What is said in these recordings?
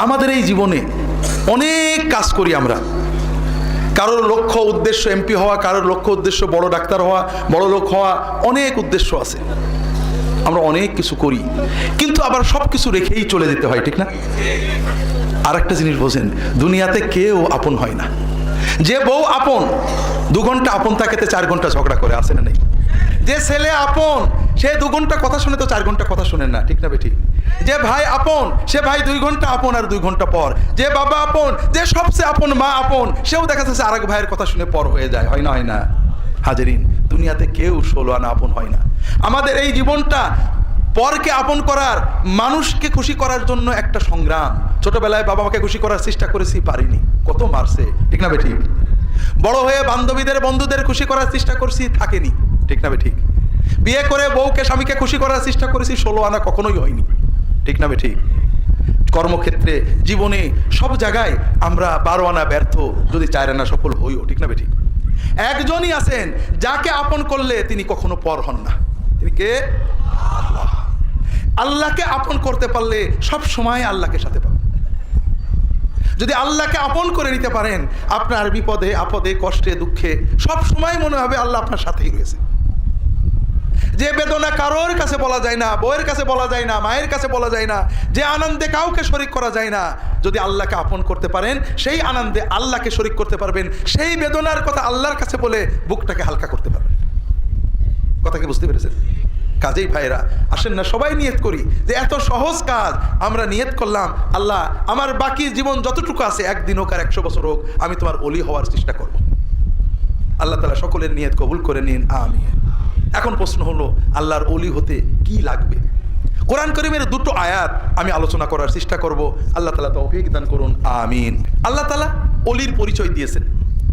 আমাদের এই জীবনে অনেক কাজ করি আমরা। কারোর লক্ষ্য উদ্দেশ্য এমপি হওয়া, কারোর লক্ষ্য উদ্দেশ্য বড় ডাক্তার হওয়া, বড় লোক হওয়া, অনেক উদ্দেশ্য আছে। আমরা অনেক কিছু করি, কিন্তু আবার সব কিছু রেখেই চলে যেতে হয়, ঠিক না? আর একটা জিনিস বোঝেন, দুনিয়াতে কেউ আপন হয় না। যে বউ আপন, 2 ঘন্টা আপন থাকেতে 4 ঘন্টা ঝগড়া করে, আসে না নেই? যে ছেলে আপন, সে 2 ঘন্টা কথা শুনে তো 4 ঘন্টা কথা শোনেন না, ঠিক না বেঠিক? যে ভাই আপন, সে ভাই 2 ঘন্টা আপন আর 2 ঘন্টা পর। যে বাবা আপন, যে সবচেয়ে আপন মা আপন, সেও দেখা যাচ্ছে আরেক ভাইয়ের কথা শুনে পর হয়ে যায়, হয় না? হয় না হাজেরিন? দুনিয়াতে কেউ 16 আনা আপন হয় না। আমাদের এই জীবনটা পরকে আপন করার, মানুষকে খুশি করার জন্য একটা সংগ্রাম। ছোটবেলায় বাবা মাকে খুশি করার চেষ্টা করেছি, পারিনি, কত মারছে, ঠিক না বেঠিক? বড় হয়ে বান্ধবীদের বন্ধুদের খুশি করার চেষ্টা করছি, থাকেনি, ঠিক না বেঠিক? বিয়ে করে বউকে স্বামীকে খুশি করার চেষ্টা করেছি, 16 আনা কখনোই হয়নি, ঠিক না বেঠিক? কর্মক্ষেত্রে, জীবনে, সব জায়গায় আমরা 12 আনা ব্যর্থ, যদি 4 আনা সফল হইও, ঠিক না বেঠিক? একজনই আছেন যাকে আপন করলে তিনি কখনো পর হন না। তিনি কে? আল্লাহ। আল্লাহকে আপন করতে পারলে সব সময় আল্লাহকে সাথে পাবেন। যদি আল্লাহকে আপন করে নিতে পারেন, আপনার বিপদে আপদে কষ্টে দুঃখে সব সময় মনে হবে আল্লাহ আপনার সাথেই রয়েছে। যে বেদনা কারোর কাছে বলা যায় না, বউয়ের কাছে বলা যায় না, মায়ের কাছে বলা যায় না, যে আনন্দে কাউকে শরিক করা যায় না, যদি আল্লাহকে আপন করতে পারেন, সেই আনন্দে আল্লাহকে শরিক করতে পারবেন, সেই বেদনার কথা আল্লাহর কাছে বলে বুকটাকে হালকা করতে পারবেন। কথা কি বুঝতে পেরেছেন? কাজেই ভাইরা, আসেন না সবাই নিয়ত করি যে এত সহজ কাজ আমরা নিয়ত করলাম, আল্লাহ আমার বাকি জীবন যতটুকু আছে, 1 দিন হোক আর 100 বছর হোক, আমি তোমার ওলি হওয়ার চেষ্টা করব। আল্লাহ তাআলা সকলের নিয়ত কবুল করে নিন, আমিন। এখন প্রশ্ন হলো, আল্লাহর ওলি হতে কি লাগবে? কোরআন কারীমের 2টো আয়াত আমি আলোচনা করার চেষ্টা করব। আল্লাহ তাআলা তৌফিক দান করুন, আমিন। আল্লাহ তাআলা ওলির পরিচয় দিয়েছেন।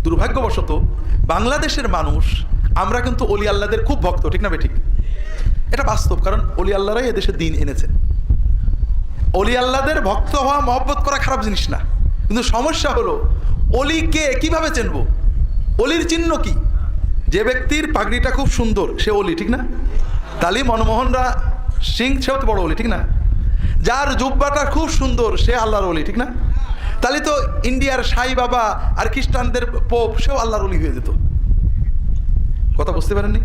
দুর্ভাগ্যবশত বাংলাদেশের মানুষ, আমরা কিন্তু ওলি আল্লাহদের খুব ভক্ত, ঠিক না বেঠিক? এটা বাস্তব, কারণ ওলি আল্লাহরাই এদেশে দিন এনেছেন। ওলি আল্লাহদের ভক্ত হওয়া, মহব্বত করা খারাপ জিনিস না, কিন্তু সমস্যা হলো ওলিকে কিভাবে চিনব? ওলির চিহ্ন কি? যে ব্যক্তির পাগড়িটা খুব সুন্দর, সে ওলি, ঠিক না? তালি মনমোহনরা সিং, সেও তো বড় ওলি, ঠিক না? যার জুব্বাটা খুব সুন্দর, সে আল্লাহর ওলি, ঠিক না? তাহলে তো ইন্ডিয়ার সাই বাবা আর খ্রিস্টানদের পোপ, সেও আল্লাহর ওলি হয়ে যেত। কথা বুঝতে পারেননি?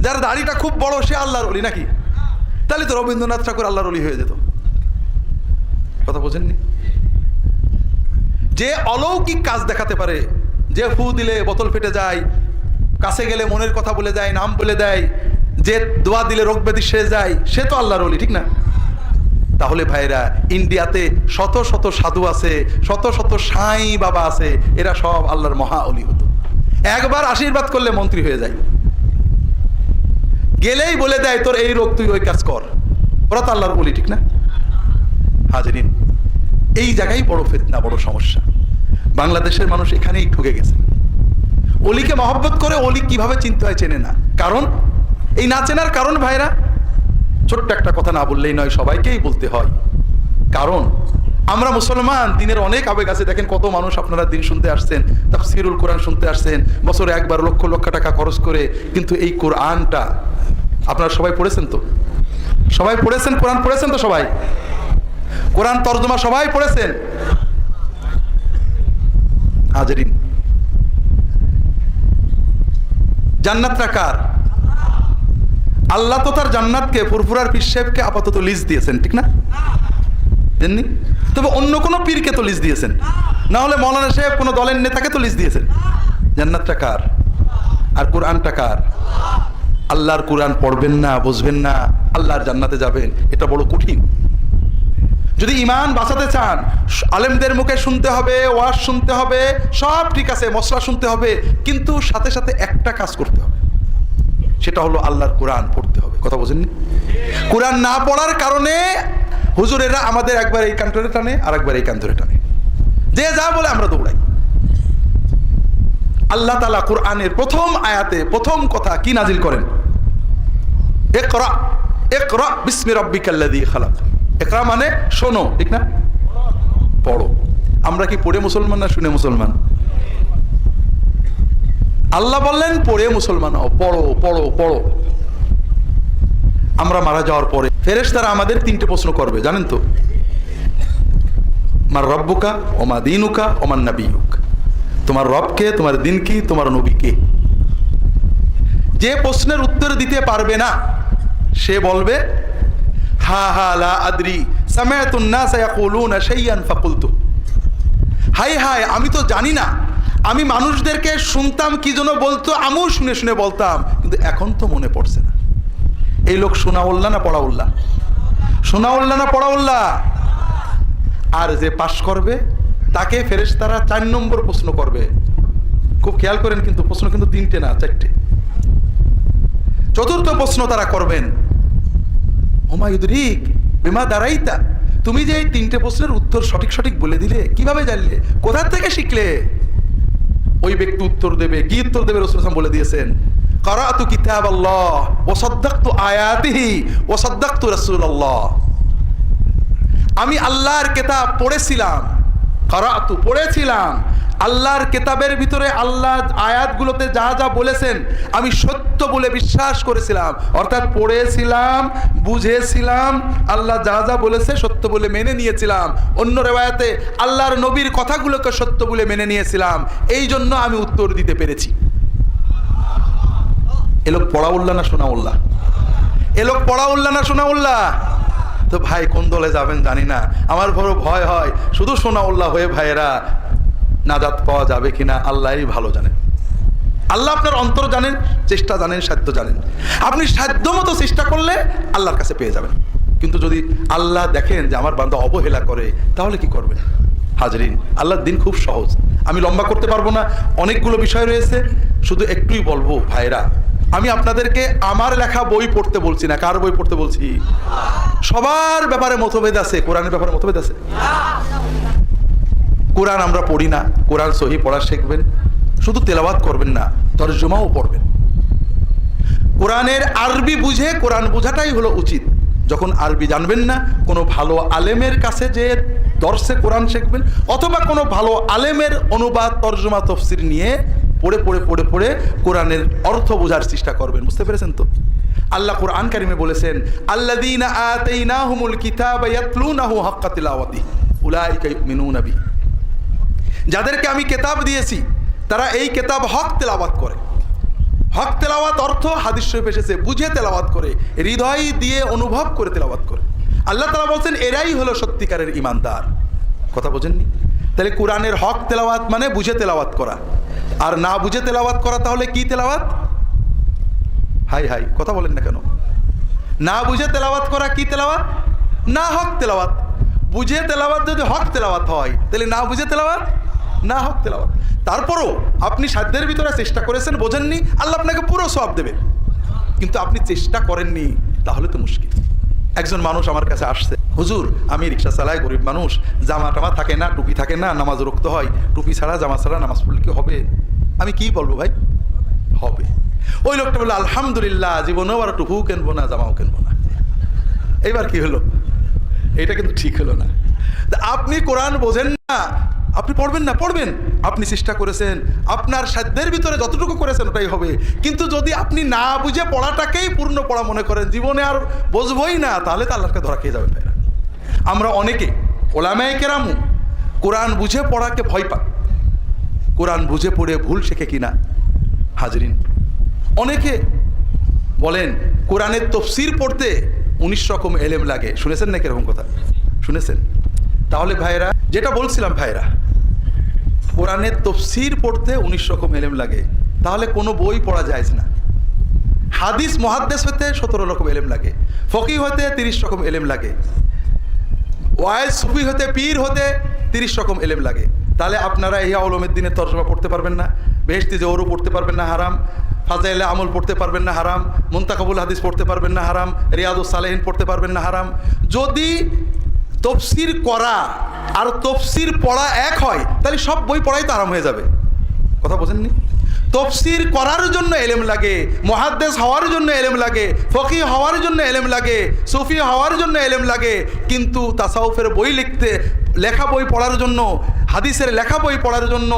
যার দাড়িটা খুব বড়, সে আল্লাহর ওলি নাকি? তাহলে তো রবীন্দ্রনাথ ঠাকুর আল্লাহর ওলি হয়ে যেত। কথা বোঝেননি? যে অলৌকিক কাজ দেখাতে পারে, যে ফু দিলে বোতল ফেটে যায়, কাছে গেলে মনের কথা বলে যায়, নাম বলে দেয়, যে দোয়া দিলে রোগ ব্যাধি সেরে যায়, সে তো আল্লাহর ওলি, ঠিক না? তাহলে ভাইরা, ইন্ডিয়াতে শত শত সাধু আছে, শত শত সাই বাবা আছে, এরা সব আল্লাহর মহা ওলি হতো। একবার আশীর্বাদ করলে মন্ত্রী হয়ে যায়, গেলেই বলে দেয় তোর এই রোগ, তুই ওই কাজ কর। ওরা তো আল্লাহর ওলি, ঠিক না? হাজেরিন, এই জায়গায় বড় ফিতনা, বড় সমস্যা। বাংলাদেশের মানুষ এখানেই ঠকে গেছে। ওলিকে মহব্বত করে, ওলি কিভাবে চিনতে হয় চেনে না। কারণ এই না চেনার কারণ ভাইরা, ছোট্ট একটা কথা না বললেই নয়, সবাইকেই বলতে হয়। কারণ আমরা মুসলমান, দিনের অনেক আবেগ আছে। দেখেন কত মানুষ আপনারা দিন শুনতে আসছেন, তাফসীরুল কোরআন শুনতে আসছেন, বছরে একবার লক্ষ লক্ষ টাকা খরচ করে, কিন্তু এই কোরআনটা আপনারা সবাই পড়েছেন তো? সবাই পড়েছেন? কোরআন পড়েছেন তো? সবাই কোরআন তরজমা সবাই পড়েছেন? হাজেরিন, জান্নাতটা কার? আল্লাহ তো তার জান্নাতকে ফুরফুরার পীর সাহেবকে আপাতত লিজ দিয়েছেন, ঠিক না? জাননি? তবে অন্য কোনো পীরকে তো লিজ দিয়েছেন, না হলে মৌলানা সাহেব কোনো দলের নেতাকে তো লিজ দিয়েছেন। জান্নাতটা কার? আর কোরআনটা কার? আল্লাহর কোরআন পড়বেন না, বুঝবেন না, আল্লাহর জান্নাতে যাবেন, এটা বড় কঠিন। যদি ঈমান বাঁচাতে চান, আলেমদের মুখে শুনতে হবে, ওয়াজ শুনতে হবে, সব ঠিক আছে, মশলা শুনতে হবে, কিন্তু সাথে সাথে একটা কাজ করতে হবে, সেটা হলো আল্লাহর কোরআন পড়তে হবে। কথা বোঝেননি? কোরআন না পড়ার কারণে হুজুরেরা আমাদের একবার এই কান ধরে টানে, আর একবার এই কান ধরে টানে, যে যা বলে আমরা দৌড়াই। আল্লাহ তাআলা কোরআনের প্রথম আয়াতে প্রথম কথা কি নাজিল করেন? ইকরা, ইকরা বিসমি রাব্বিকাল্লাযী খালাক। ইকরা মানে শোনো, ঠিক না? পড়ো। আমরা কি পড়ে মুসলমান না শুনে মুসলমান? আল্লাহ বললেন পড়ে মুসলমান হও, পড়ো পড়ো পড়ো। আমরা মারা যাওয়ার পরে ফেরেশতারা আমাদের 3টে প্রশ্ন করবে, জানেন তো? মার রব্বুকা ওমা দিনুকা ওমান নাবিয়ুক, তোমার রবকে, তোমার দিন কি, তোমার নবী কে। যে প্রশ্নের উত্তর দিতে পারবে না সে বলবে হা হা লা আদরি সামিআতুন নাস ইয়াকুলুনা শাইআন ফাকুলতু, হাই হাই আমি তো জানি না, আমি মানুষদেরকে শুনতাম কি যেন বলতো, আমিও শুনে শুনে বলতাম, কিন্তু এখন তো মনে পড়ছে না। এই লোক শোনাউল্লাহ না পড়াউল্লাহ? শোনাউল্লাহ না পড়াউল্লাহ? আর যে পাশ করবে তাকে ফেরেশতারা 4 নম্বর প্রশ্ন করবে। খুব খেয়াল করেন, কিন্তু প্রশ্ন কিন্তু 3টে না 4টে। চতুর্থ প্রশ্ন তারা করবেন, ওমা ইউদরিক বিমা দারাইতা, তুমি যে এই 3টে প্রশ্নের উত্তর সঠিক সঠিক বলে দিলে, কিভাবে জানলে, কোথা থেকে শিখলে? ওই ব্যক্তি উত্তর দেবে, কি উত্তর দেবে? রাসূল সাল্লাল্লাহু আলাইহি ওয়াসাল্লাম বলে দিয়েছেন, ক্বারাতু কিতাবাল্লাহ ওয়া সাদ্দাকতু আয়াতিহি ওয়া সাদ্দাকতু রাসূলাল্লাহ, আমি আল্লাহর কিতাব পড়েছিলাম, ক্বারাতু পড়েছিলাম, আল্লাহর কিতাবের ভিতরে আল্লাহ আয়াতগুলোতে যা যা বলেছেন আমি সত্য বলে বিশ্বাস করেছিলাম, অর্থাৎ পড়েছিলাম, বুঝেছিলাম, আল্লাহ যা যা বলেছে সত্য বলে মেনে নিয়েছিলাম। অন্য রিওয়ায়াতে আল্লাহর নবীর কথাগুলোকে সত্য বলে মেনে নিয়েছিলাম, এই জন্য আমি উত্তর দিতে পেরেছি। এ লোক পড়াউল্লাহ না শোনাউল্লাহ? এ লোক পড়াউল্লাহ না শোনাউল্লাহ? তো ভাই কোন দলে যাবেন জানি না, আমার বড় ভয় হয় শুধু শোনাউল্লাহ হয়ে ভাইয়েরা নাজাত পাওয়া যাবে কিনা আল্লাহই ভালো জানেন। আল্লাহ আপনার অন্তর জানেন, চেষ্টা জানেন, সাধ্য জানেন। আপনি সাধ্য মতো চেষ্টা করলে আল্লাহর কাছে পেয়ে যাবেন। কিন্তু যদি আল্লাহ দেখেন যে আমার বান্দা অবহেলা করে, তাহলে কি করবেন? হাজরিন, আল্লাহর দিন খুব সহজ। আমি লম্বা করতে পারবো না, অনেকগুলো বিষয় রয়েছে, শুধু একটুই বলবো ভাইরা, আমি আপনাদেরকে আমার লেখা বই পড়তে বলছি না। কার বই পড়তে বলছি? সবার ব্যাপারে মতভেদ আছে, কোরআনের ব্যাপারে মতভেদ আছে। কোরআন আমরা পড়ি না, কোরআন সহি পড়া শিখবেন, শুধু তেলাওয়াত করবেন না, তরজমাও পড়বেন। কোরআনের আরবি বুঝে কোরআন বোঝাটাই হলো উচিত। যখন আরবি জানবেন না, কোনো ভালো আলেমের কাছে যে দর্শে কোরআন শিখবেন, অথবা কোনো ভালো আলেমের অনুবাদ, তরজমা, তফসির নিয়ে পড়ে পড়ে পড়ে পড়ে কোরআনের অর্থ বোঝার চেষ্টা করবেন। বুঝতে পেরেছেন তো? আল্লাহ কোরআন কারিমে বলেছেন, আল্লাযীনা আতাইনাহুমুল কিতাবা ইয়াতলুনাহু হাক্কা তিলাওয়াতিহি উলাইকা ইউমিনুনা বিহি, যাদেরকে আমি কিতাব দিয়েছি তারা এই কিতাব হক তেলাওয়াত করে। হক তেলাওয়াত অর্থ হাদিস শরীফে এসেছে, বুঝে তেলাওয়াত করে, হৃদয় দিয়ে অনুভব করে তেলাওয়াত করে। আল্লাহ তাআলা বলছেন এরাই হলো সত্যিকারের ঈমানদার। কথা বোঝেননি? তাহলে কোরআনের হক তেলাওয়াত মানে বুঝে তেলাওয়াত করা, আর না বুঝে তেলাওয়াত করা তাহলে কি তেলাওয়াত? হাই হাই, কথা বলেন না কেন? না বুঝে তেলাওয়াত করা কি তেলাওয়াত? না হক তেলাওয়াত। বুঝে তেলাওয়াত যদি হক তেলাওয়াত হয়, তাহলে না বুঝে তেলাওয়াত না হক তেলাওয়াত। তারপরও আপনি সাধ্যের ভিতরে চেষ্টা করেছেন, বোঝেননি, আল্লাহ আপনাকে পুরো সওয়াব দেবে। কিন্তু আপনি চেষ্টা করেননি, তাহলে তো মুশকিল। একজন মানুষ আমার কাছে আসছে, হুজুর আমি রিক্সা চালাই, গরিব মানুষ, জামা টামা থাকে না, টুপি থাকে না, নামাজ রুখতে হয়, টুপি ছাড়া জামা ছাড়া নামাজ পড়লে কি হবে? আমি কি বলবো ভাই? হবে। ওই লোকটা বললো আলহামদুলিল্লাহ, জীবনেও আর টুপিও কিনবো না, জামাও কিনবো না। এইবার কি হলো? এটা কিন্তু ঠিক হলো না। আপনি কোরআন বোঝেন না, আপনি পড়বেন না, পড়বেন, আপনি চেষ্টা করেছেন, আপনার সাধ্যের ভিতরে যতটুকু করেছেন ওটাই হবে। কিন্তু যদি আপনি না বুঝে পড়াটাকেই পূর্ণ পড়া মনে করেন, জীবনে আর বুঝবই না, তাহলে তো আল্লাহকে ধরা খেয়ে যাবেন ভাইরা। আমরা অনেকে ওলামায়ে কেরামু কোরআন বুঝে পড়াকে ভয় পান, কোরআন বুঝে পড়ে ভুল শেখে কিনা। হাজরিন, অনেকে বলেন কোরআনের তফসির পড়তে 19 রকম এলেম লাগে। শুনেছেন নাকি এরকম কথা? শুনেছেন? তাহলে ভাইরা, যেটা বলছিলাম ভাইরা, কোরআনের তফসির পড়তে 19 রকম এলেম লাগে, তাহলে কোনো বই পড়া যায় না। হাদিস মুহাদ্দিস হতে 17 রকম এলেম লাগে, ফকিহ হতে 30 রকম এলেম লাগে, ওয়াইজ সুফি হতে, পীর হতে 30 রকম এলেম লাগে। তাহলে আপনারা ইহয়া উলুমুদ্দিনের তরজমা পড়তে পারবেন না, বেহেশতি জওহরও পড়তে পারবেন না, হারাম। ফাজাইলে আমল পড়তে পারবেন না, হারাম। মুনতাকাবুল হাদিস পড়তে পারবেন না, হারাম। রিয়াদুস সালেহিন পড়তে পারবেন না, হারাম। যদি তফসির করা আর তফসির পড়া এক হয়, তাহলে সব বই পড়াই তো আরাম হয়ে যাবে। কথা বোঝেননি? তফসির করার জন্য এলেম লাগে, মুহাদ্দিস হওয়ার জন্য এলেম লাগে, ফকিহ হওয়ার জন্য এলেম লাগে, সুফি হওয়ার জন্য এলেম লাগে। কিন্তু তাসাউফের বই লেখা বই পড়ার জন্য, হাদিসের লেখা বই পড়ার জন্য,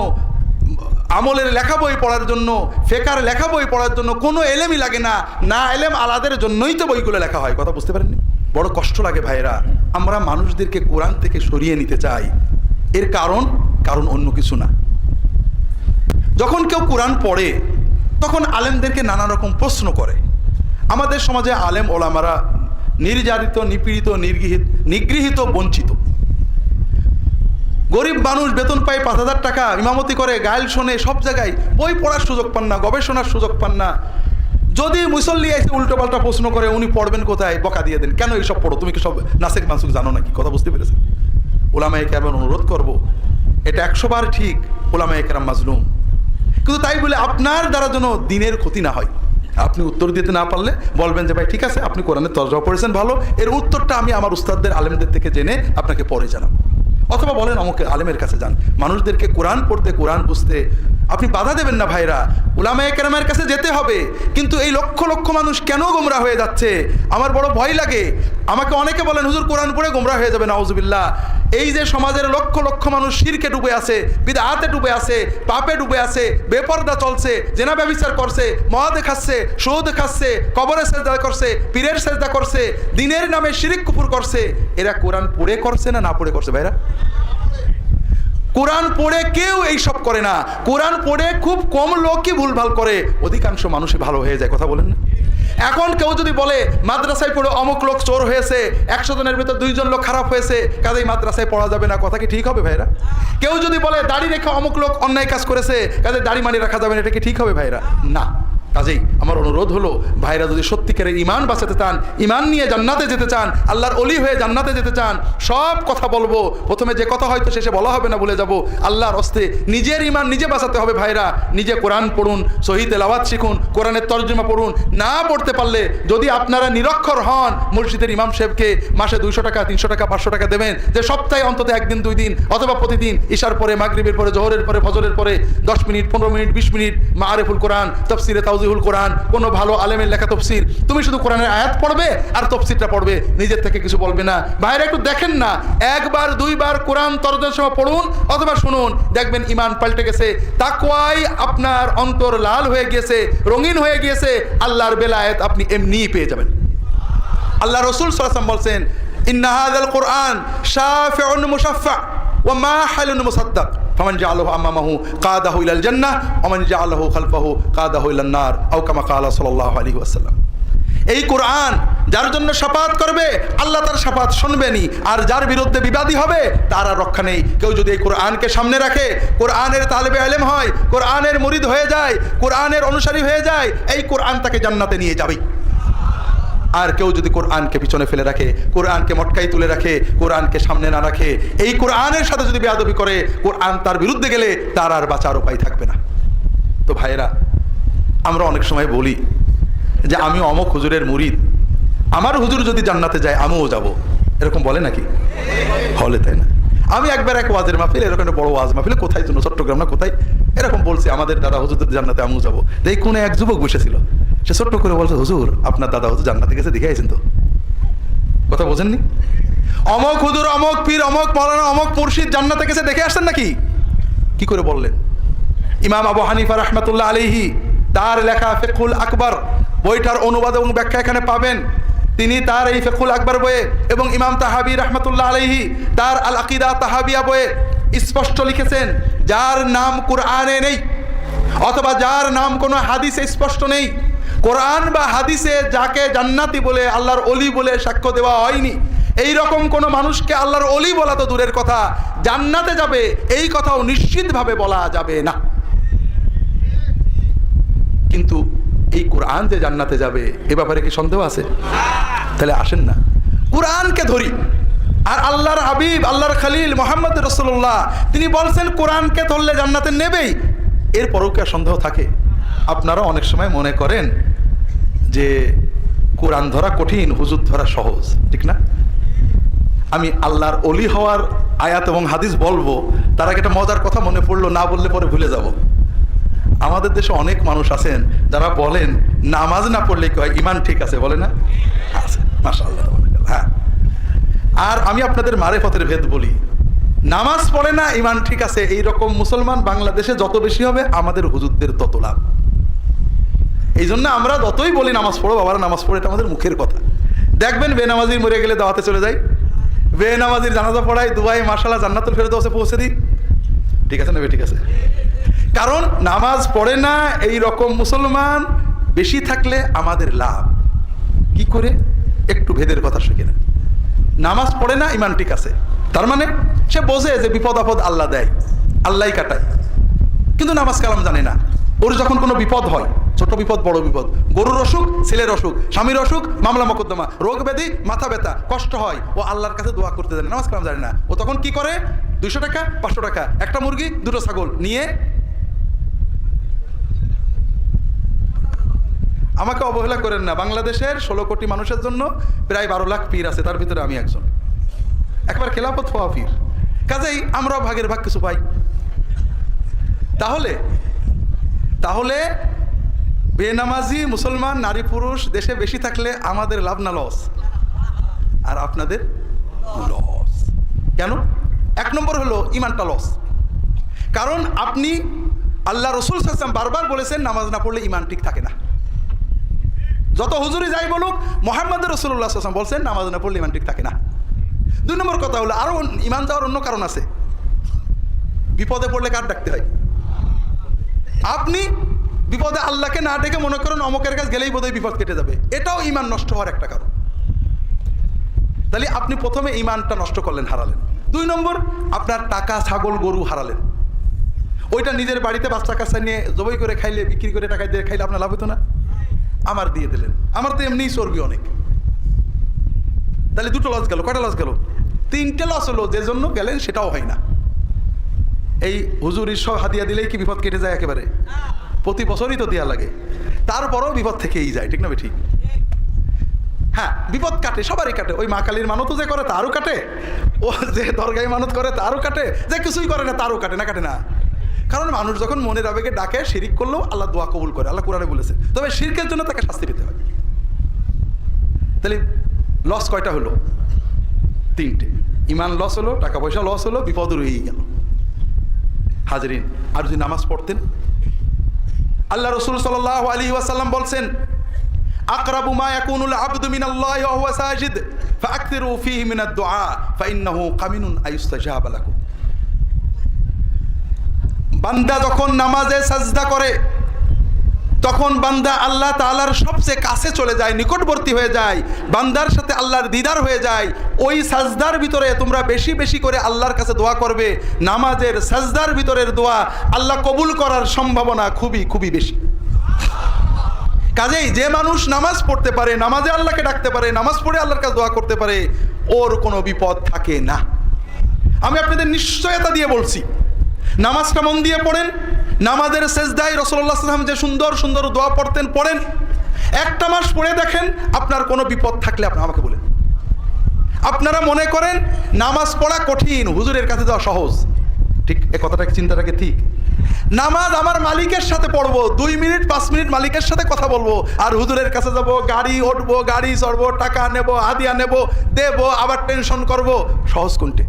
আমলের লেখা বই পড়ার জন্য, ফেকার লেখা বই পড়ার জন্য কোনো এলেমই লাগে না। না এলেম আলাদের জন্যই তো বইগুলো লেখা হয়। কথা বুঝতে পারেননি? বড় কষ্ট লাগে ভাইরা। আমরা মানুষদেরকে কোরআন থেকে সরিয়ে নিতে চাই, এর কারণ অন্য কিছু না। যখন কেউ কোরআন পড়ে তখন আলেমদেরকে নানা রকম প্রশ্ন করে। আমাদের সমাজে আলেম ওলামারা নির্যাতিত, নিপীড়িত, নিগৃহীত, বঞ্চিত। গরিব মানুষ বেতন পায় 5,000 টাকা, ইমামতি করে, গায়েল শোনে, সব জায়গায় বই পড়ার সুযোগ পান না, গবেষণার সুযোগ পান না। যদি মুসল্লি এসে উল্টোপাল্টা প্রশ্ন করে উনি পড়বেন কোথায়, বকা দিয়ে দেন, কেন এইসব পড়ো, তুমি কি সব নাসেক মানসুক জানো নাকি? কথা বুঝতে পেরেছেন? ওলামায়ে কেরাম অনুরোধ করব, এটা 100 বার ঠিক, ওলামায়ে কেরাম মাজলুম, কিন্তু তাই বলে আপনার দ্বারা যেন দিনের ক্ষতি না হয়। আপনি উত্তর দিতে না পারলে বলবেন যে ভাই ঠিক আছে, আপনি কোরআনের তরজমা পড়েছেন ভালো, এর উত্তরটা আমি আমার উস্তাদদের আলেমদের থেকে জেনে আপনাকে পরে জানাবো। অথবা বলেন আমাকে আলেমের কাছে যান। মানুষদেরকে কোরআন পড়তে, কোরআন বুঝতে আপনি বাধা দেবেন না ভাইরা। উলামায়ে কেরামের কাছে যেতে হবে। কিন্তু এই লক্ষ লক্ষ মানুষ কেন গোমরা হয়ে যাচ্ছে আমার বড় ভয় লাগে। আমাকে অনেকে বলেন হুজুর কোরআন পড়ে গোমরা হয়ে যাবে, নাউজুবিল্লাহ। এই যে সমাজের লক্ষ লক্ষ মানুষ শিরকে ডুবে আছে, বিদআতে ডুবে আছে, পাপে ডুবে আছে, বেপরদা চলছে, জেনা ব্যভিচার করছে, মদ খাচ্ছে, সুদ খাচ্ছে, কবরে সেজদা করছে, পীরের সেজদা করছে, দ্বীনের নামে শিরিক কুফর করছে, এরা কোরআন পড়ে করছে না পড়ে করছে? ভাইরা, কোরআন পড়ে কেউ এইসব করে না। কোরআন পড়ে খুব কম লোকই ভুলভাল করে, অধিকাংশ মানুষই ভালো হয়ে যায়। কথা বলেন না? এখন কেউ যদি বলে মাদ্রাসায় পড়ে অমুক লোক চোর হয়েছে, 100 জনের ভিতর 2 জন লোক খারাপ হয়েছে, কাজেই মাদ্রাসায় পড়া যাবে না, কথা কি ঠিক হবে ভাইরা? কেউ যদি বলে দাড়ি রেখে অমুক লোক অন্যায় কাজ করেছে, কাজে দাড়ি মানি রাখা যাবে না, এটা কি ঠিক হবে ভাইরা? না। কাজেই আমার অনুরোধ হলো, ভাইরা যদি সত্যিকারের ইমান বাঁচাতে চান, ইমান নিয়ে জান্নাতে যেতে চান, আল্লাহর ওলি হয়ে জান্নাতে যেতে চান, সব কথা বলবো। প্রথমে যে কথা হয়তো শেষে বলা হবে না, বলে যাব, আল্লাহর হস্তে নিজের ইমান নিজে বাঁচাতে হবে। ভাইরা, নিজে কোরআন পড়ুন, সহিহ তেলাওয়াত শিখুন, কোরআনের তরজমা পড়ুন। না পড়তে পারলে যদি আপনারা নিরক্ষর হন, মসজিদের ইমাম সাহেবকে মাসে 200 টাকা, 300 টাকা, 500 টাকা দেবেন, যে সপ্তাহে অন্তত 1 দিন 2 দিন, অথবা প্রতিদিন ইশার পরে, মাগরিবের পরে, জোহরের পরে, ফজরের পরে 10 মিনিট, 15 মিনিট, 20 মিনিট মাআরিফুল কোরআন, তাফসিরে তাওজিহুল কোরআন, কোনো ভালো আলেমের লেখা তফসির, তুমি শুধু কোরআনের আয়াত পড়বে আর তফসিরটা পড়বে, নিজের থেকে কিছু বলবে না। বাইরে একটু দেখেন না, 1 বার 2 বার কোরআন তরজমা পড়ুন অথবা শুনুন, দেখবেন ইমান পাল্টে গেছে, তাকওয়ায় আপনার অন্তর লাল হয়ে গিয়েছে, রঙিন হয়ে গিয়েছে, আল্লাহর বেলায়েত আপনি এমনিই পেয়ে যাবেন। আল্লাহ রাসূল সাল্লাল্লাহু আলাইহি ওয়াসাল্লাম বলছেন, ইন্না হাযাল কোরআন শাফিউন মুশাফফা ওয়া মাহিলুন মুসাদ্দাক ফামান জাআলাহু আমামাহু কাদাহু ইলাল জান্নাহ ওয়া মান জাআলাহু খালফাহু কাদাহু ইলান নার আও কামা ক্বালা সাল্লাল্লাহু আলাইহি ওয়াসাল্লাম। এই কোরআন যার জন্য শাফাত করবে, আল্লাহ তার শাফাত শুনবেনই, আর যার বিরুদ্ধে বিবাদী হবে তার আর রক্ষা নেই। কেউ যদি এই কোরআনকে সামনে রাখে, কোরআনের তালেবে ইলম হয়, কোরআনের মুরিদ হয়ে যায়, কোরআনের অনুসারী হয়ে যায়, এই কোরআন তাকে জান্নাতে নিয়ে যাবে। আর কেউ যদি কোরআনকে পিছনে ফেলে রাখে, কোরআনকে মটকাই তুলে রাখে, কোরআনকে সামনে না রাখে, এই কোরআনের সাথে যদি বেয়াদবি করে, কোরআন তার বিরুদ্ধে গেলে তার আর বাঁচার উপায় থাকবে না। তো ভাইয়েরা, আমরা অনেক সময় বলি যে আমি অমুক হুজুরের মুরিদ, আমার হুজুর যদি জান্নাতে যায় আমিও যাব, এরকম বলে নাকি? হলে তাই না? আমি একবার এক ওয়াজের মাহফিল, এরকম একটা বড় ওয়াজ মাহফিলে, কোথায় জন্য চট্টগ্রাম না কোথায়, এরকম বলছি আমাদের দাদা হুজুর জান্নাতে আমিও যাবো। এই কোনে এক যুবক বসেছিল, সে ছোট্ট করে বলছে, হুজুর আপনার দাদা হুজুর জান্নাতে গেছে, দেখে আইছেন তো? কথা বোঝেননি? অমক হুজুর, অমক পীর, অমক মাওলানা, অমক মুর্শিদ জান্নাতে গেছে, দেখে আসছেন নাকি? কি করে বললেন? ইমাম আবু হানিফা রাহমাতুল্লাহ আলাইহি তার লেখা ফিকহুল আকবর বইটার অনুবাদ এবং ব্যাখ্যা এখানে পাবেন। তিনি তার এই ফিকহুল আকবর বইয়ে এবং ইমাম তাহাবি রাহমাতুল্লাহ আলাইহি তার আল আকিদা তাহাবিয়া বইয়ে স্পষ্ট লিখেছেন, যার নাম কোরআনে নেই অথবা যার নাম কোনো হাদিসে স্পষ্ট নেই, কোরআন বা হাদিসে যাকে জান্নাতি বলে, আল্লাহর ওলি বলে সাক্ষ্য দেওয়া হয়নি, এই রকম কোন মানুষকে আল্লাহর ওলি বলা তো দূরের কথা, জান্নাতে যাবে এই কথাও নিশ্চিতভাবে বলা যাবে না। কিন্তু এই কোরআন যে জান্নাতে যাবে এ ব্যাপারে কি সন্দেহ আছে? তাহলে আসেন না কোরআনকে ধরি। আর আল্লাহর হাবিব, আল্লাহর খলিল মুহাম্মদ রাসূলুল্লাহ তিনি বলছেন কোরআনকে ধরলে জান্নাতে নেবেই, এরপরও কি আর সন্দেহ থাকে? আপনারা অনেক সময় মনে করেন যে কোরআন ধরা কঠিন, হুজুর ধরা সহজ, ঠিক না? আমি আল্লাহর ওলি হওয়ার আয়াত এবং হাদিস বলবো, তার আগে একটা মজার কথা মনে পড়লো, না বললে পরে ভুলে যাব। আমাদের দেশে অনেক মানুষ আছেন যারা বলেন নামাজ না পড়লে কি হয়, ইমান ঠিক আছে, বলে না? আছে, মাশাআল্লাহ। হ্যাঁ, আর আমি আপনাদের মারেফতের ভেদ বলি, নামাজ পড়ে না ইমান ঠিক আছে, এইরকম মুসলমান বাংলাদেশে যত বেশি হবে আমাদের হুজুরদের তত লাভ। এই জন্য আমরা যতই বলি নামাজ পড়ো, বাবারা নামাজ পড়ে, এটা আমাদের মুখের কথা। দেখবেন বেনামাজি মরে গেলে দাওয়াতে চলে যায়, বেনামাজির জানাজা পড়াই, দুবাই মাশাআল্লাহ জান্নাতুল ফেরদৌসে পৌঁছে দিই। ঠিক আছে না? ঠিক আছে। কারণ নামাজ পড়ে না এই রকম মুসলমান বেশি থাকলে আমাদের লাভ কি করে? একটু ভেদের কথা শিখে না। নামাজ পড়ে না, ইমান ঠিক আছে, তার মানে সে বোঝে যে বিপদ আপদ আল্লাহ দেয়, আল্লাহই কাটায়, কিন্তু নামাজ কালাম জানে না। ওর যখন কোনো বিপদ হয়, ছোট বিপদ বড় বিপদ, গরুর অসুখ, ছেলের অসুখ, স্বামীর অসুখ, মামলা মকদ্দমা, রোগ ব্যাধি, মাথা ব্যথা, কষ্ট হয়, ও আল্লাহর কাছে দোয়া করতে জানে, নামাজ কালাম জানে না। ও তখন কি করে? 200 টাকা 500 টাকা, একটা মুরগি 2টো ছাগল নিয়ে, আমাকে অবহেলা করেন না, বাংলাদেশের 16 কোটি মানুষের জন্য প্রায় 12 লাখ পীর আছে, তার ভিতরে আমি একজন, একবার খেলাফত হওয়া পীর। কাজেই আমরাও ভাগের ভাগ কিছু পাই। তাহলে বেনামাজি মুসলমান নারী পুরুষ দেশে বেশি থাকলে আমাদের লাভ না লস? আর আপনাদের লস। কেন? 1 নম্বর হলো ইমানটা লস। কারণ আপনি আল্লাহ রসুল সাল্লাল্লাহু আলাইহি ওয়াসাল্লাম বারবার বলেছেন নামাজ না পড়লে ইমান ঠিক থাকে না। যত হুজুরি যাই বলুক, মুহাম্মদ রাসূলুল্লাহ সাল্লাল্লাহু আলাইহি ওয়াসাল্লাম বলছেন নামাজ না পড়লে ইমান ঠিক থাকে না। 2 নম্বর কথা হলো আরো ইমান যাওয়ার অন্য কারণ আছে। বিপদে পড়লে কার ডাকতে হয়? আপনি বিপদে আল্লাহকে না ডেকে মনে করেন অমুকের কাছে গেলেই বোধহয় বিপদ কেটে যাবে, এটাও ইমান নষ্ট হওয়ার একটা কারণ। তাহলে আপনি প্রথমে ইমানটা নষ্ট করলেন, হারালেন। 2 নম্বর, আপনার টাকা, ছাগল, গরু হারালেন। ওইটা নিজের বাড়িতে বাচ্চা কাচ্চা নিয়ে জবাই করে খাইলে, বিক্রি করে টাকা দিয়ে খাইলে আপনার লাভ হতো না? আমার দিয়ে দিলেন, আমার তো এমনিই চর্বি অনেক। তাহলে 2টো লস গেল। কয়টা লস গেল? 3টে লস হলো। যে জন্য গেলেন সেটাও হয় না। এই হুজুরির সব হাদিয়া দিলেই কি বিপদ কেটে যায়? একেবারে প্রতি বছরই তো দেওয়া লাগে, তারপরও বিপদ থেকেই যায়। ঠিক না? ঠিক। হ্যাঁ, বিপদ কাটে, সবারই কাটে। ওই মা কালীর মানতও যে করে তারও কাটে, ও যে দরগায় মানত করে তারও কাটে, যে কিছুই করে না তারও কাটে। না কাটে না? কারণ মানুষ যখন মনের আবেগে ডাকে, শিরিক করলেও আল্লাহ দোয়া কবুল করে, আল্লাহ কোরআনে বলেছে। তবে শিরকের জন্য তাকে শাস্তি পেতে হয়। তাহলে লস কয়টা হলো? 3টে। ইমান লস হলো, টাকা পয়সা লস হলো, বিপদ রয়েই গেল। হাজরিন, আর যদি নামাজ পড়তেন, আল্লাহ রাসূল সাল্লাল্লাহু আলাইহি ওয়াসাল্লাম বলছেন, আকরাবু মা ইয়াকুনুল আবদু মিনাল্লাহি ওয়া হুয়া সাজিদ ফাআকথিরু ফীহি মিনাদ দুআ ফাইন্নাহু কামিনুন আইয়ুস্তাজাবা লাকুম। বান্দা যখন নামাজে সাজদা করে, তখন বান্দা আল্লাহ তাআলার সবচেয়ে কাছে চলে যায়, নিকটবর্তী হয়ে যায়, বান্দার সাথে আল্লাহর দিদার হয়ে যায়। ওই সাজদার ভিতরে তোমরা বেশি বেশি করে আল্লাহর কাছে দোয়া করবে। নামাজের সাজদার ভিতরের দোয়া আল্লাহ কবুল করার সম্ভাবনা খুবই খুবই বেশি। কাজেই যে মানুষ নামাজ পড়তে পারে, নামাজে আল্লাহকে ডাকতে পারে, নামাজ পড়ে আল্লাহর কাছে দোয়া করতে পারে, ওর কোনো বিপদ থাকে না। আমি আপনাদের নিশ্চয়তা দিয়ে বলছি, নামাজটা মন দিয়ে পড়েন। নামাজের সেজদায় রাসূলুল্লাহ সাল্লাল্লাহু আলাইহি ওয়াসাল্লাম যে সুন্দর সুন্দর দোয়া পড়তেন, পড়েন। 1টা মাস পড়ে দেখেন, আপনার কোনো বিপদ থাকলে আপনি আমাকে বলেন। আপনারা মনে করেন নামাজ পড়া কঠিন, হুজুরের কাছে যাওয়া সহজ। ঠিক, এই কথাটা চিন্তাটাকে ঠিক। নামাজ আমার মালিকের সাথে পড়বো, 2 মিনিট 5 মিনিট মালিকের সাথে কথা বলবো, আর হুজুরের কাছে যাবো, গাড়ি উঠবো, গাড়ি চড়বো, টাকা নেবো, হাদিয়া নেবো, দেবো, আবার টেনশন করবো। সহজ কোনটে?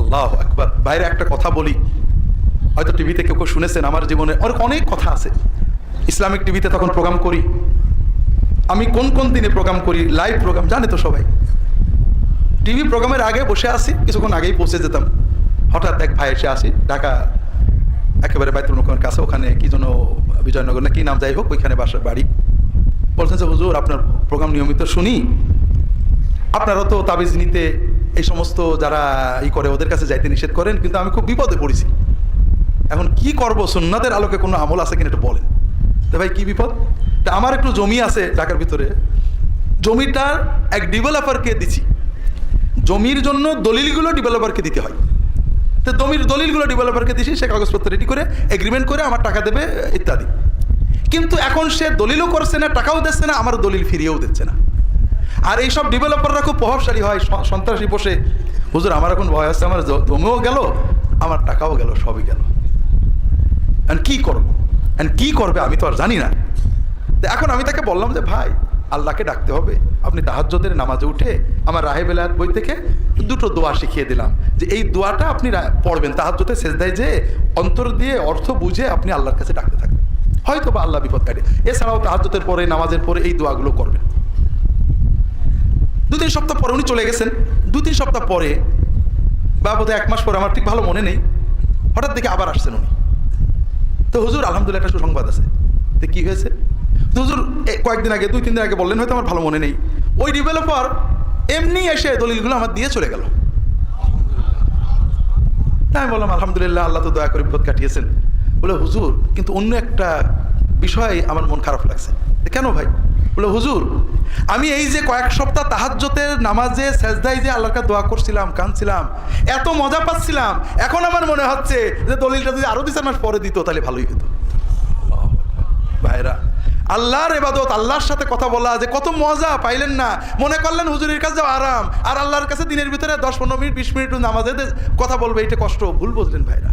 আল্লাহু আকবার। বাইরে একটা কথা বলি, হয়তো টিভিতে কেউ কেউ শুনেছেন, আমার জীবনে অনেক কথা আছে। ইসলামিক টিভিতে তখন প্রোগ্রাম করি, আমি কোন কোন দিনে প্রোগ্রাম করি, লাইভ প্রোগ্রাম, জানে তো সবাই। টিভি প্রোগ্রামের আগে বসে আসি, কিছুক্ষণ আগেই পৌঁছে যেতাম। হঠাৎ এক ভাই এসে আসি, ঢাকা একেবারে বাইতুল মুকাররমের কাছে, ওখানে কি যেন বিজয়নগর না কি নাম, যাই হোক, ওইখানে বাড়ি। বলছেন যে হুজুর আপনার প্রোগ্রাম নিয়মিত শুনি, আপনারা তো তাবিজ নিতে এই সমস্ত যারা করে ওদের কাছে যাইতে নিষেধ করেন, কিন্তু আমি খুব বিপদে পড়েছি, এখন কি করব, সুন্নাতের আলোকে কোনো আমল আছে কিনা একটু বলেন। তো ভাই কি বিপদ? তা আমার একটু জমি আছে ঢাকার ভিতরে, জমিটার এক ডেভেলপারকে দিচ্ছি, জমির জন্য দলিলগুলো ডেভেলপারকে দিতে হয়। তো জমির দলিলগুলো ডেভেলপারকে দিছি, সে কাগজপত্র রেডি করে এগ্রিমেন্ট করে আমার টাকা দেবে ইত্যাদি। কিন্তু এখন সে দলিলও করছে না, টাকাও দিচ্ছে না, আমার দলিল ফিরিয়েও দিচ্ছে না। আর এইসব ডেভেলপাররা খুব প্রভাবশালী হয়, সন্ত্রাসী বসে, হুজুর আমার এখন ভয় আছে, আমার জমিও গেল, আমার টাকাও গেল, সবই গেল, কি করবো, কি করবে আমি তো আর জানি না। এখন আমি তাকে বললাম যে ভাই, আল্লাহকে ডাকতে হবে, আপনি তাহাজ্জুদের নামাজে উঠে আমার রাহে বেলায়েত বই থেকে 2টো দোয়া শিখিয়ে দিলাম, যে এই দোয়াটা আপনি পড়বেন তাহাজ্জুদে সেজদায়, যে অন্তর দিয়ে অর্থ বুঝে আপনি আল্লাহর কাছে ডাকতে থাকবেন, হয়তো বা আল্লাহ বিপদ কাটে। এছাড়াও তাহাজ্জুদের পরে, নামাজের পরে এই দোয়াগুলো করবেন। 2-3 সপ্তাহ পরে উনি চলে গেছেন। 2-3 সপ্তাহ পরে বা বোধহয় 1 মাস পরে, আমার ঠিক ভালো মনে নেই, হঠাৎ দেখে আবার আসছেন উনি। তো হুজুর আলহামদুলিল্লাহ একটা সুসংবাদ আছে। তো কী হয়েছে? তো হুজুর কয়েকদিন আগে 2-3 দিন আগে বললেন, হয়তো আমার ভালো মনে নেই, ওই ডেভেলপার এমনি এসে দলিলগুলো আমার দিয়ে চলে গেল। আমি বললাম আলহামদুলিল্লাহ, আল্লাহ তো দয়া করে বিপদ কাটিয়েছেন। বলে হুজুর কিন্তু অন্য একটা বিষয় আমার মন খারাপ লাগছে। কেন ভাই? বলে হুজুর আমি এই যে কয়েক সপ্তাহ তাহাজ্জুদের নামাজে সেজদায় যে আল্লাহর কাছে দোয়া করছিলাম, কাঁদছিলাম, এত মজা পাচ্ছিলাম, এখন আমার মনে হচ্ছে যে দলিলটা যদি আরো 2-4 মাস পরে দিত তাহলে ভালোই হতো। ভাইরা, আল্লাহর ইবাদত, আল্লাহর সাথে কথা বলা যে কত মজা পাইলেন না? মনে করলেন হুজুরের কাছে আরাম, আর আল্লাহর কাছে দিনের ভিতরে 10-15 মিনিট 20 মিনিট নামাজে কথা বলবে, এটা কষ্ট। ভুল বুঝলেন ভাইরা।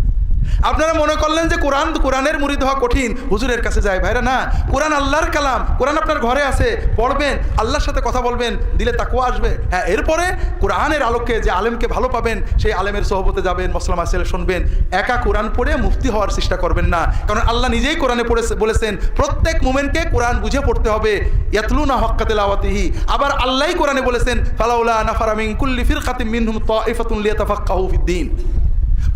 আপনারা মনে করলেন যে কোরআনের মুরিদ হওয়া কঠিন, হুজুরের কাছে যায়। ভাইরা না, কোরআন আল্লাহর কালাম, কোরআন আপনার ঘরে আছে, পড়বেন, আল্লাহর সাথে কথা বলবেন, দিলে তাকওয়া আসবে। হ্যাঁ, এরপরে কোরআনের আলোকে যে আলেমকে ভালো পাবেন, সেই আলেমের সোহবতে যাবেন, মসলা মাসাইল শুনবেন। একা কোরআন পড়ে মুফতি হওয়ার চেষ্টা করবেন না, কারণ আল্লাহ নিজেই কোরআনে বলেছেন প্রত্যেক মুমিনকে কোরআন বুঝে পড়তে হবে। ইয়াতলুনা হাক্কা তিলাওয়াতিহি। আবার আল্লাহই কোরআনে বলেছেন ফালাউলা নাফারা মিন কুল্লি ফিরকাতিন মিনহুম তাইফাতুন লিয়াতাফাক্কাহু ফিদ্দীন।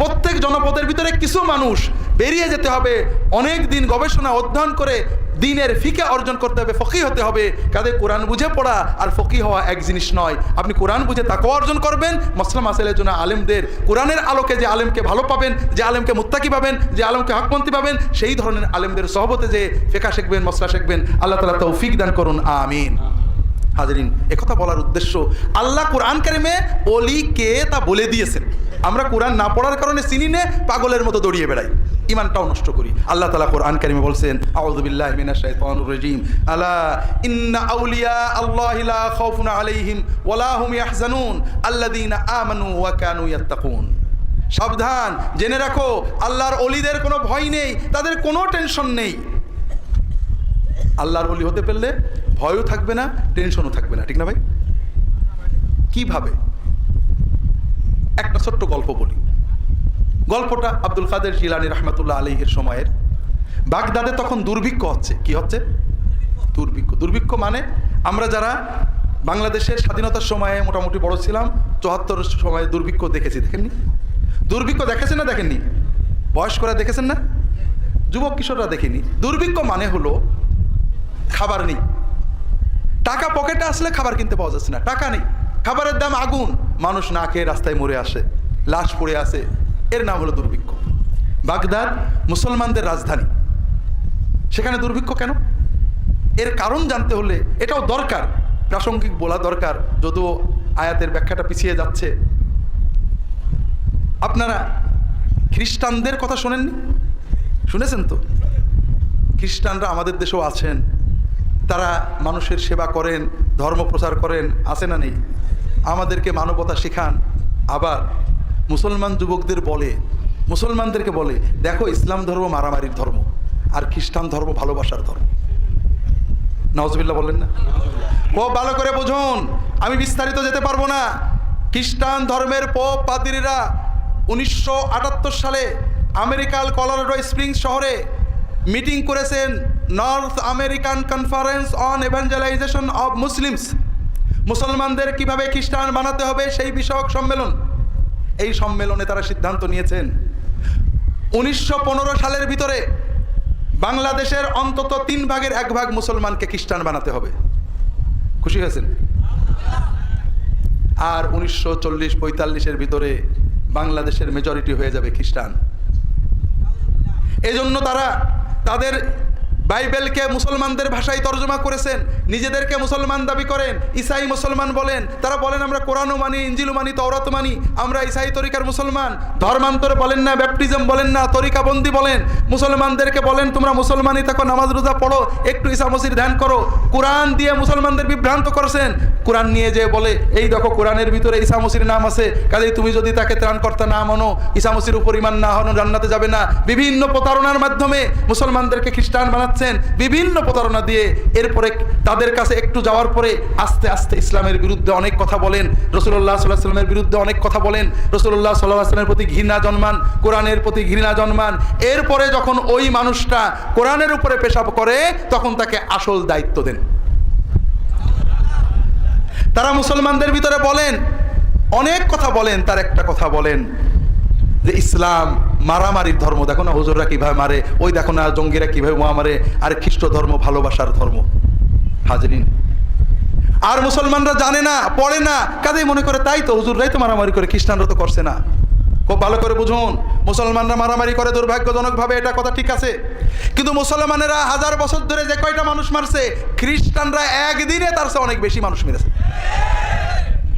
প্রত্যেক জনপদের ভিতরে কিছু মানুষ বেরিয়ে যেতে হবে, অনেক দিন গবেষণা অধ্যয়ন করে দ্বীনের ফিকে অর্জন করতে হবে, ফকিহ হতে হবে। কাদের কোরআন বুঝে পড়া আর ফকিহ হওয়া এক জিনিস নয়। আপনি কোরআন বুঝে তাকওয়া অর্জন করবেন, মাসলা মাসাইলের জন্য আলেমদের, কোরআনের আলোকে যে আলেমকে ভালো পাবেন, যে আলেমকে মুত্তাকি পাবেন, যে আলেমকে হকপন্থী পাবেন, সেই ধরনের আলেমদের সহবতে যে ফিকা শিখবেন, মসলা শিখবেন। আল্লাহ তাআলা তৌফিক দান করুন, আমিন। হাজরিন, একথা বলার উদ্দেশ্য, আল্লাহ কোরআন কারিমে ওলি কে তা বলে দিয়েছেন। আমরা কোরআন না পড়ার কারণে চিনি নে, পাগলের মতো দৌড়িয়ে বেড়াই, ইমানটাও নষ্ট করি। আল্লাহ তাআলা কোরআন কারিমে বলছেন আউযু বিল্লাহি মিনাশ শাইতানির রাজীম, আলা ইন্না আউলিয়া আল্লাহি লা খাউফুন আলাইহিম ওয়া লা হুম ইয়াহজানুন আল্লাযীনা আমানু ওয়া কানু ইয়াত্তাকুন। সাবধান, জেনে রাখো আল্লাহর ওলিদের কোনো ভয় নেই, তাদের কোনো টেনশন নেই। আল্লাহর ওলি হতে পারলে ভয়ও থাকবে না, টেনশনও থাকবে না, ঠিক না ভাই? কিভাবে? একটা ছোট্ট গল্প বলি। গল্পটা আব্দুল কাদের জিলানী রাহমাতুল্লাহ আলাইহির সময়ের। বাগদাদে তখন দুর্ভিক্ষ হচ্ছে। কি হচ্ছে? দুর্ভিক্ষ। দুর্ভিক্ষ মানে আমরা যারা বাংলাদেশের স্বাধীনতার সময়ে মোটামুটি বড় ছিলাম, 74-এর সময় দুর্ভিক্ষ দেখেছি, দেখেননি? দুর্ভিক্ষ দেখেছেন না দেখেননি? বয়স্করা দেখেছেন না? যুবক কিশোররা দেখেনি? দুর্ভিক্ষ মানে হলো খাবার নেই, টাকা পকেটে আসলে খাবার কিনতে পাওয়া যাচ্ছে না, টাকা নেই, খাবারের দাম আগুন, মানুষ না খেয়ে রাস্তায় মরে আসে, লাশ পড়ে আসে, এর নাম হলো দুর্ভিক্ষ। বাগদাদ মুসলমানদের রাজধানী, সেখানে দুর্ভিক্ষ কেন? এর কারণ জানতে হলে এটাও দরকার, প্রাসঙ্গিক বলা দরকার, যদিও আয়াতের ব্যাখ্যাটা পিছিয়ে যাচ্ছে। আপনারা খ্রিস্টানদের কথা শোনেননি? শুনেছেন তো? খ্রিস্টানরা আমাদের দেশেও আছেন, তারা মানুষের সেবা করেন, ধর্ম প্রচার করেন, আছে না নেই? আমাদেরকে মানবতা শেখান। আবার মুসলমান যুবকদের বলে, মুসলমানদেরকে বলে, দেখো ইসলাম ধর্ম মারামারির ধর্ম, আর খ্রিস্টান ধর্ম ভালোবাসার ধর্ম। নাউজুবিল্লাহ বললেন না? খুব ভালো করে বুঝুন, আমি বিস্তারিত যেতে পারবো না। খ্রিস্টান ধর্মের পোপ পাদ্রীরা 1978 সালে আমেরিকার কলোরাডো স্প্রিংস শহরে মিটিং করেছেন, north American conference on evangelization of Muslims. মুসলমানদের কিভাবে খ্রিস্টান বানাতে হবে সেই বিষয়ক সম্মেলন। এই সম্মেলনে তারা সিদ্ধান্ত নিয়েছেন 1915 সালের ভিতরে বাংলাদেশের অন্তত 3 ভাগের 1 ভাগ মুসলমানকে খ্রিস্টান বানাতে হবে। খুশি হয়েছেন? আর 1940-45-এর ভিতরে বাংলাদেশের মেজরিটি হয়ে যাবে খ্রিস্টান। এজন্য তারা তাদের বাইবেলকে মুসলমানদের ভাষায় তর্জমা করেছেন, নিজেদেরকে মুসলমান দাবি করেন, ঈসাই মুসলমান বলেন। তারা বলেন আমরা কোরআনও মানি, ইঞ্জিলও মানি, তাওরাত মানি, আমরা ঈসাই তরিকার মুসলমান। ধর্মান্তর বলেন না, ব্যাপটিজম বলেন না, তরিকাবন্দি বলেন। মুসলমানদেরকে বলেন তোমরা মুসলমানই থাকো, নামাজ রোজা পড়ো, একটু ঈসা মসির ধ্যান করো। কোরআন দিয়ে মুসলমানদের বিভ্রান্ত করেছেন। কোরআন নিয়ে যে বলে এই দেখো কোরআনের ভিতরে ঈসা মসির নাম আছে, কাজেই তুমি যদি তাকে ত্রাণকর্তা না মানো, ঈসা মসির উপর ঈমান না হনো, জান্নাতে যাবে না। বিভিন্ন প্রতারণার মাধ্যমে মুসলমানদেরকে খ্রিস্টান বানাচ্ছেন, বিভিন্ন প্রতারণা দিয়ে। এরপরে তাদের কাছে একটু যাওয়ার পরে আস্তে আস্তে ইসলামের বিরুদ্ধে অনেক কথা বলেন, রাসূলুল্লাহ সাল্লাল্লাহু আলাইহি ওয়াসাল্লামের বিরুদ্ধে অনেক কথা বলেন, রাসূলুল্লাহ সাল্লাল্লাহু আলাইহি ওয়াসাল্লামের প্রতি ঘৃণা জন্মান, কোরআনের প্রতি ঘৃণা জন্মান। এরপরে যখন ওই মানুষটা কোরআনের উপরে পেশাব করে, তখন তাকে আসল দায়িত্ব দেন। তারা মুসলমানদের ভিতরে বলেন, অনেক কথা বলেন, তার একটা কথা বলেন যে ইসলাম মারামারির ধর্ম। দেখো না হুজুররা কিভাবে মারে, ওই দেখো না জঙ্গিরা কিভাবে মারে, আর খ্রিস্ট ধর্ম ভালোবাসার ধর্ম। হাজরিন, আর মুসলমানরা জানে না, পড়ে না, কাজেই মনে করে তাই তো হুজুররাই তো মারামারি করে, খ্রিস্টানরা তো করছে না। খুব ভালো করে বুঝুন, মুসলমানরা মারামারি করে দুর্ভাগ্যজনকভাবে, এটা কথা ঠিক আছে, কিন্তু মুসলমানেরা 1000 বছর ধরে যে কয়টা মানুষ মারছে, খ্রিস্টানরা একদিনে তার চেয়ে অনেক বেশি মানুষ মেরেছে।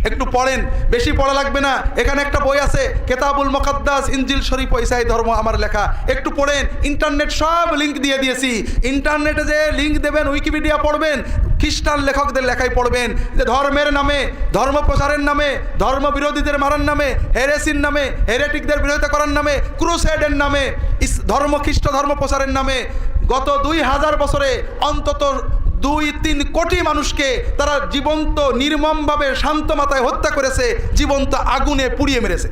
একটু পড়েন, বেশি পড়া লাগবে না, এখানে একটা বই আছে কেতাবুল মুকাদ্দাস, ইনজিল শরীফ ইসাই ধর্ম, আমার লেখা, একটু পড়েন। ইন্টারনেট সব লিঙ্ক দিয়ে দিয়েছি, ইন্টারনেটে যে লিঙ্ক দেবেন, উইকিপিডিয়া পড়বেন, খ্রিস্টান লেখকদের লেখাই পড়বেন যে ধর্মের নামে, ধর্ম প্রচারের নামে, ধর্ম বিরোধীদের মারার নামে, হেরেসির নামে, হেরেটিকদের বিরোধিতা করার নামে, ক্রুসেডের নামে, ধর্ম খ্রিস্ট ধর্ম প্রচারের নামে গত 2000 বছরে অন্তত 2-3 কোটি মানুষকে তারা জীবন্ত নির্মমভাবে শান্ত মাথায় হত্যা করেছে, জীবন্ত আগুনে পুড়িয়ে মেরেছে।